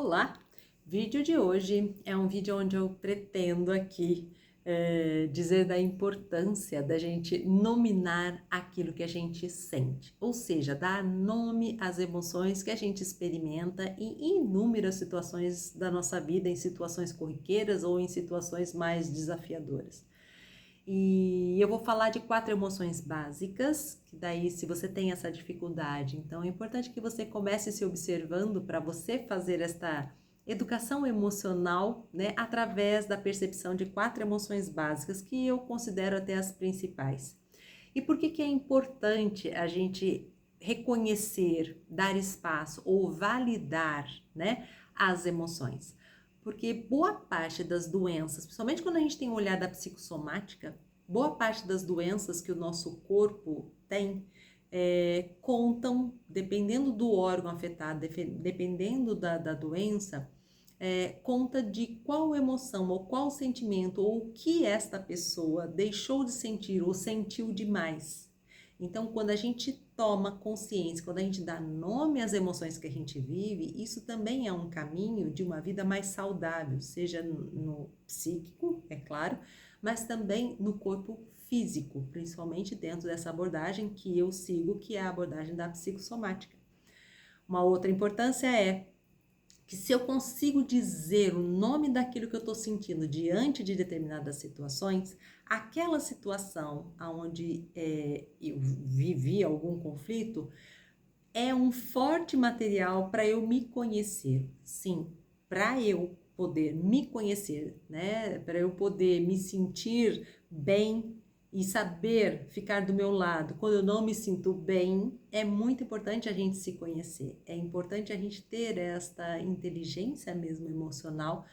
Olá! Vídeo de hoje é um vídeo onde eu pretendo aqui dizer da importância da gente nominar aquilo que a gente sente, ou seja, dar nome às emoções que a gente experimenta em inúmeras situações da nossa vida, em situações corriqueiras ou em situações mais desafiadoras. E eu vou falar de 4 emoções básicas, que daí se você tem essa dificuldade, então é importante que você comece se observando para você fazer esta educação emocional, né, através da percepção de 4 emoções básicas que eu considero até as principais. E por que que é importante a gente reconhecer, dar espaço ou validar, né, as emoções? Porque boa parte das doenças, principalmente quando a gente tem um olhar da psicossomática, boa parte das doenças que o nosso corpo tem, contam, dependendo do órgão afetado, dependendo da doença, conta de qual emoção ou qual sentimento ou o que esta pessoa deixou de sentir ou sentiu demais. Então, quando a gente toma consciência, quando a gente dá nome às emoções que a gente vive, isso também é um caminho de uma vida mais saudável, seja no psíquico, é claro, mas também no corpo físico, principalmente dentro dessa abordagem que eu sigo, que é a abordagem da psicossomática. Uma outra importância é que se eu consigo dizer o nome daquilo que eu estou sentindo diante de determinadas situações, aquela situação onde eu vivi algum conflito é um forte material para eu me conhecer. Sim, para eu poder me conhecer, né? Para eu poder me sentir bem e saber ficar do meu lado quando eu não me sinto bem, é muito importante a gente se conhecer. É importante a gente ter esta inteligência mesmo emocional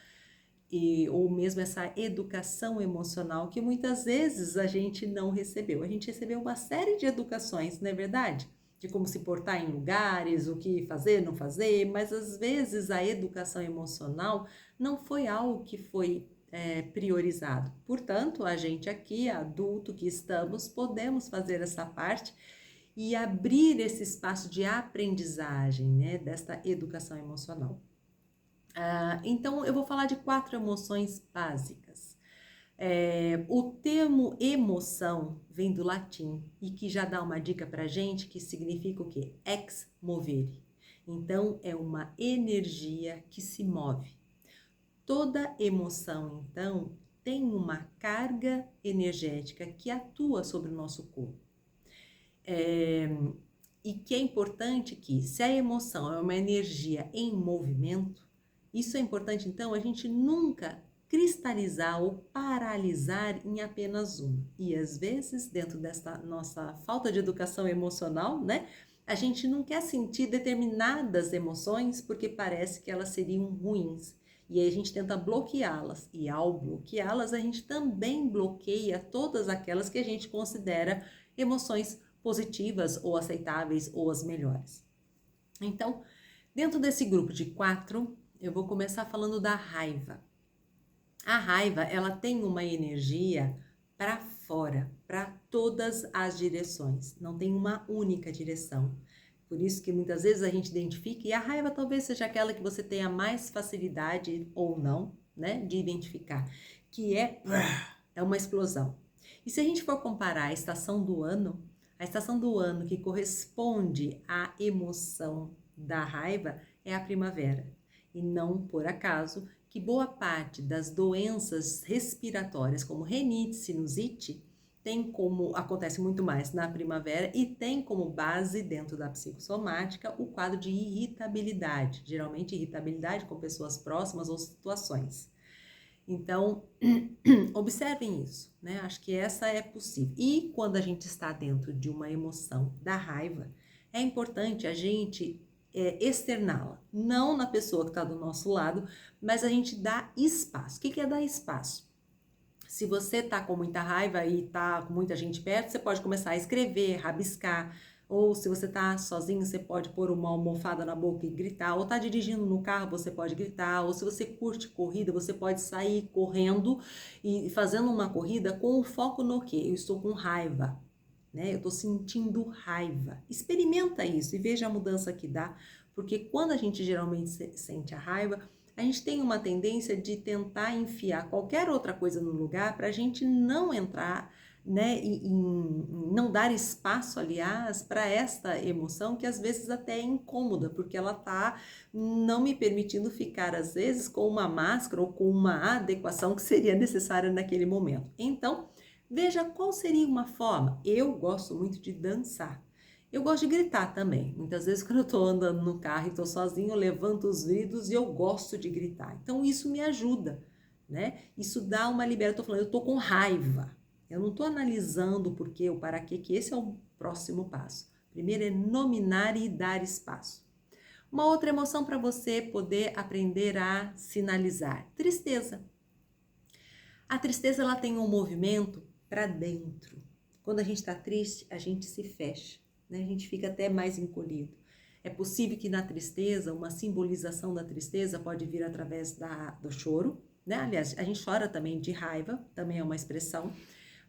ou mesmo essa educação emocional que muitas vezes a gente não recebeu. A gente recebeu uma série de educações, não é verdade? De como se portar em lugares, o que fazer, não fazer, mas às vezes a educação emocional não foi algo que foi priorizado. Portanto, a gente aqui, adulto que estamos, podemos fazer essa parte e abrir esse espaço de aprendizagem, né, desta educação emocional. Então, eu vou falar de 4 emoções básicas. O termo emoção vem do latim e que já dá uma dica pra gente que significa o quê? Ex movere. Então, é uma energia que se move. Toda emoção, então, tem uma carga energética que atua sobre o nosso corpo. E que é importante que, se a emoção é uma energia em movimento, isso é importante, então, a gente nunca cristalizar ou paralisar em apenas uma. E às vezes, dentro dessa nossa falta de educação emocional, né, a gente não quer sentir determinadas emoções porque parece que elas seriam ruins. E aí a gente tenta bloqueá-las. E ao bloqueá-las, a gente também bloqueia todas aquelas que a gente considera emoções positivas ou aceitáveis ou as melhores. Então, dentro desse grupo de 4, eu vou começar falando da raiva. A raiva, ela tem uma energia para fora, para todas as direções. Não tem uma única direção. Por isso que muitas vezes a gente identifica, e a raiva talvez seja aquela que você tenha mais facilidade ou não, né, de identificar, que é uma explosão. E se a gente for comparar a estação do ano que corresponde à emoção da raiva é a primavera. E não por acaso que boa parte das doenças respiratórias, como rinite, sinusite, tem como, acontece muito mais na primavera e tem como base dentro da psicossomática o quadro de irritabilidade, geralmente irritabilidade com pessoas próximas ou situações. Então, observem isso, né? Acho que essa é possível. E quando a gente está dentro de uma emoção da raiva, é importante a gente externá-la. Não na pessoa que está do nosso lado, mas a gente dá espaço. O que é dar espaço? Se você tá com muita raiva e tá com muita gente perto, você pode começar a escrever, rabiscar, ou se você tá sozinho, você pode pôr uma almofada na boca e gritar, ou tá dirigindo no carro, você pode gritar, ou se você curte corrida, você pode sair correndo e fazendo uma corrida com o foco no quê? Eu estou com raiva, né? Eu tô sentindo raiva. Experimenta isso e veja a mudança que dá, Porque quando a gente geralmente sente a raiva, a gente tem uma tendência de tentar enfiar qualquer outra coisa no lugar para a gente não entrar, né, e não dar espaço, aliás, para esta emoção que às vezes até é incômoda, porque ela está não me permitindo ficar, às vezes, com uma máscara ou com uma adequação que seria necessária naquele momento. Então, veja qual seria uma forma. Eu gosto muito de dançar. Eu gosto de gritar também. Muitas vezes, quando eu estou andando no carro e estou sozinho, eu levanto os vidros e eu gosto de gritar. Então, isso me ajuda, né? Isso dá uma liberação. Eu estou falando, eu estou com raiva. Eu não estou analisando o porquê, o para quê, que esse é o próximo passo. Primeiro é nominar e dar espaço. Uma outra emoção para você poder aprender a sinalizar: tristeza. A tristeza, ela tem um movimento para dentro. Quando a gente está triste, a gente se fecha, né? A gente fica até mais encolhido. É possível que na tristeza, uma simbolização da tristeza pode vir através do choro, né? Aliás, a gente chora também de raiva, também é uma expressão.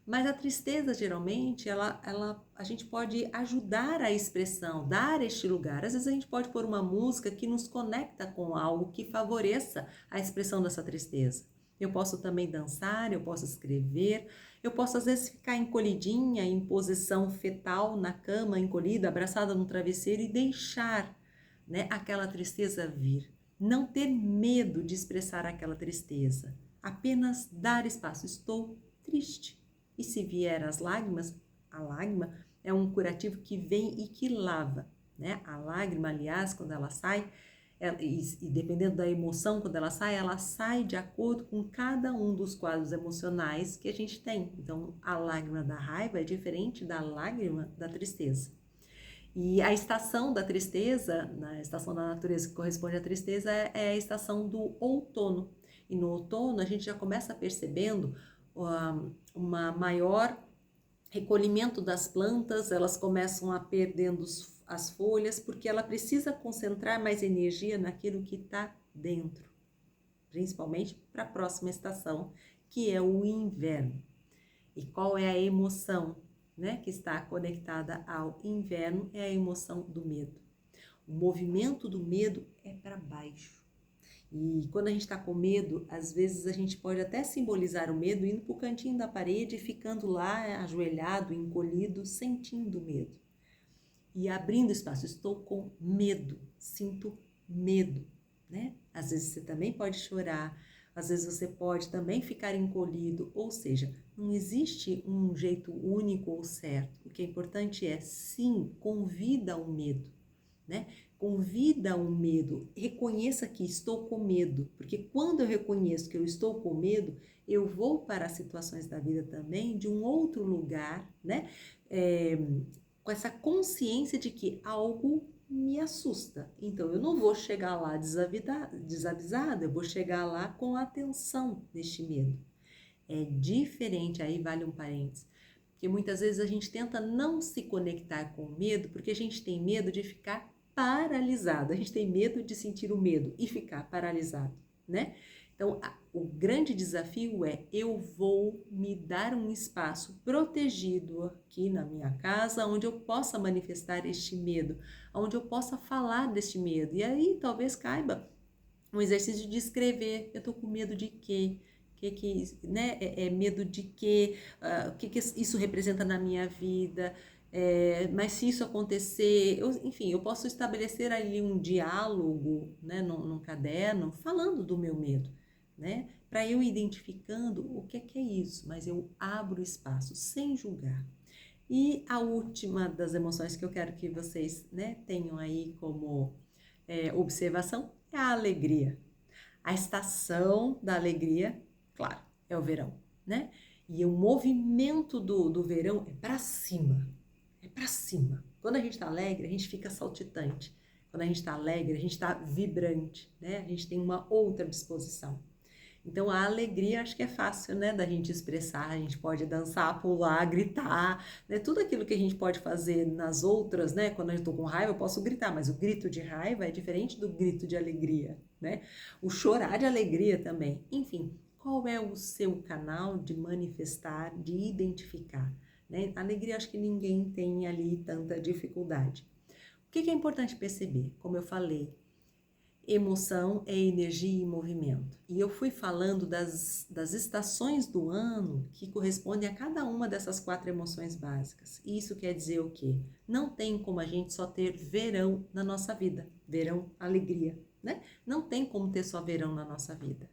Mas a tristeza, geralmente, a gente pode ajudar a expressão, dar este lugar. Às vezes a gente pode pôr uma música que nos conecta com algo que favoreça a expressão dessa tristeza. Eu posso também dançar, eu posso escrever, eu posso às vezes ficar encolhidinha, em posição fetal, na cama, encolhida, abraçada no travesseiro e deixar, né, aquela tristeza vir. Não ter medo de expressar aquela tristeza, apenas dar espaço. Estou triste. E se vier as lágrimas, a lágrima é um curativo que vem e que lava, né? A lágrima, aliás, quando ela sai, e dependendo da emoção, quando ela sai de acordo com cada um dos quadros emocionais que a gente tem. Então, a lágrima da raiva é diferente da lágrima da tristeza. E a estação da tristeza, na estação da natureza que corresponde à tristeza, é a estação do outono. E no outono, a gente já começa percebendo uma maior recolhimento das plantas, elas começam a perdendo as folhas, porque ela precisa concentrar mais energia naquilo que está dentro, principalmente para a próxima estação, que é o inverno. E qual é a emoção, né, que está conectada ao inverno? É a emoção do medo. O movimento do medo é para baixo. E quando a gente está com medo, às vezes a gente pode até simbolizar o medo indo para o cantinho da parede, ficando lá ajoelhado, encolhido, sentindo medo. E abrindo espaço, estou com medo, sinto medo, né? Às vezes você também pode chorar, às vezes você pode também ficar encolhido, ou seja, não existe um jeito único ou certo. O que é importante é, sim, convida o medo, né? Convida o medo, reconheça que estou com medo, porque quando eu reconheço que eu estou com medo, eu vou para as situações da vida também de um outro lugar, né? Com essa consciência de que algo me assusta. Então, eu não vou chegar lá desavisada, eu vou chegar lá com atenção neste medo. É diferente, aí vale um parênteses, porque muitas vezes a gente tenta não se conectar com o medo porque a gente tem medo de ficar paralisado, a gente tem medo de sentir o medo e ficar paralisado, né? Então, o grande desafio é eu vou me dar um espaço protegido aqui na minha casa, onde eu possa manifestar este medo, onde eu possa falar deste medo. E aí talvez caiba um exercício de escrever. Eu tô com medo de quê? Né? É medo de quê? O que isso representa na minha vida? Mas se isso acontecer, enfim, eu posso estabelecer ali um diálogo, né, num caderno, falando do meu medo, né? Para eu identificando o que é isso, mas eu abro espaço sem julgar. E a última das emoções que eu quero que vocês, né, tenham aí como observação é a alegria. A estação da alegria, claro, é o verão, né? E o movimento do verão é para cima, é para cima. Quando a gente está alegre, a gente fica saltitante. Quando a gente está alegre, a gente está vibrante, né? A gente tem uma outra disposição. Então, a alegria acho que é fácil, né, da gente expressar. A gente pode dançar, pular, gritar, né? Tudo aquilo que a gente pode fazer nas outras, né? Quando eu estou com raiva, eu posso gritar, mas o grito de raiva é diferente do grito de alegria, né? O chorar de alegria também. Enfim, qual é o seu canal de manifestar, de identificar, né? A alegria acho que ninguém tem ali tanta dificuldade. O que é importante perceber? Como eu falei, emoção é energia e movimento. E eu fui falando das estações do ano que correspondem a cada uma dessas 4 emoções básicas. E isso quer dizer o quê? Não tem como a gente só ter verão na nossa vida. Verão, alegria, né? Não tem como ter só verão na nossa vida.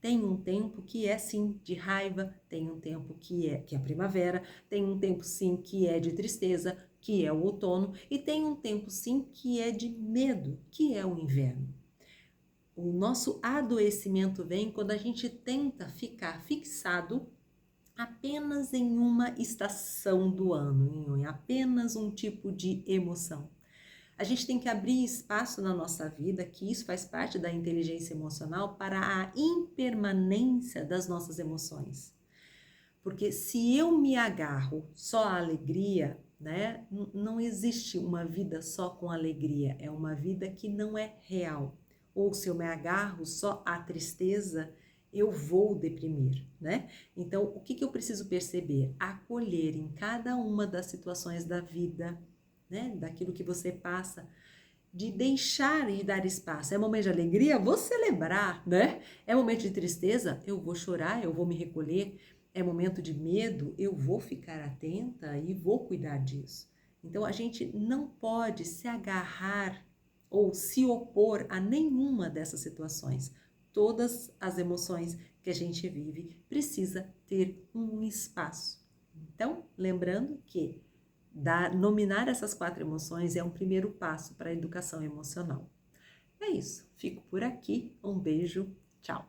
Tem um tempo que é sim de raiva, tem um tempo que é a primavera, tem um tempo sim que é de tristeza, que é o outono, e tem um tempo sim que é de medo, que é o inverno. O nosso adoecimento vem quando a gente tenta ficar fixado apenas em uma estação do ano, em apenas um tipo de emoção. A gente tem que abrir espaço na nossa vida, que isso faz parte da inteligência emocional, para a impermanência das nossas emoções. Porque se eu me agarro só à alegria, né, não existe uma vida só com alegria, é uma vida que não é real. Ou se eu me agarro só à tristeza, eu vou deprimir, né? Então, o que eu preciso perceber? Acolher em cada uma das situações da vida, né? Daquilo que você passa, de deixar e dar espaço. É momento de alegria, vou celebrar, né? É momento de tristeza, eu vou chorar, eu vou me recolher. É momento de medo, eu vou ficar atenta e vou cuidar disso. Então, a gente não pode se agarrar ou se opor a nenhuma dessas situações. Todas as emoções que a gente vive precisa ter um espaço. Então, lembrando que nominar essas 4 emoções é um primeiro passo para a educação emocional. É isso, fico por aqui, um beijo, tchau!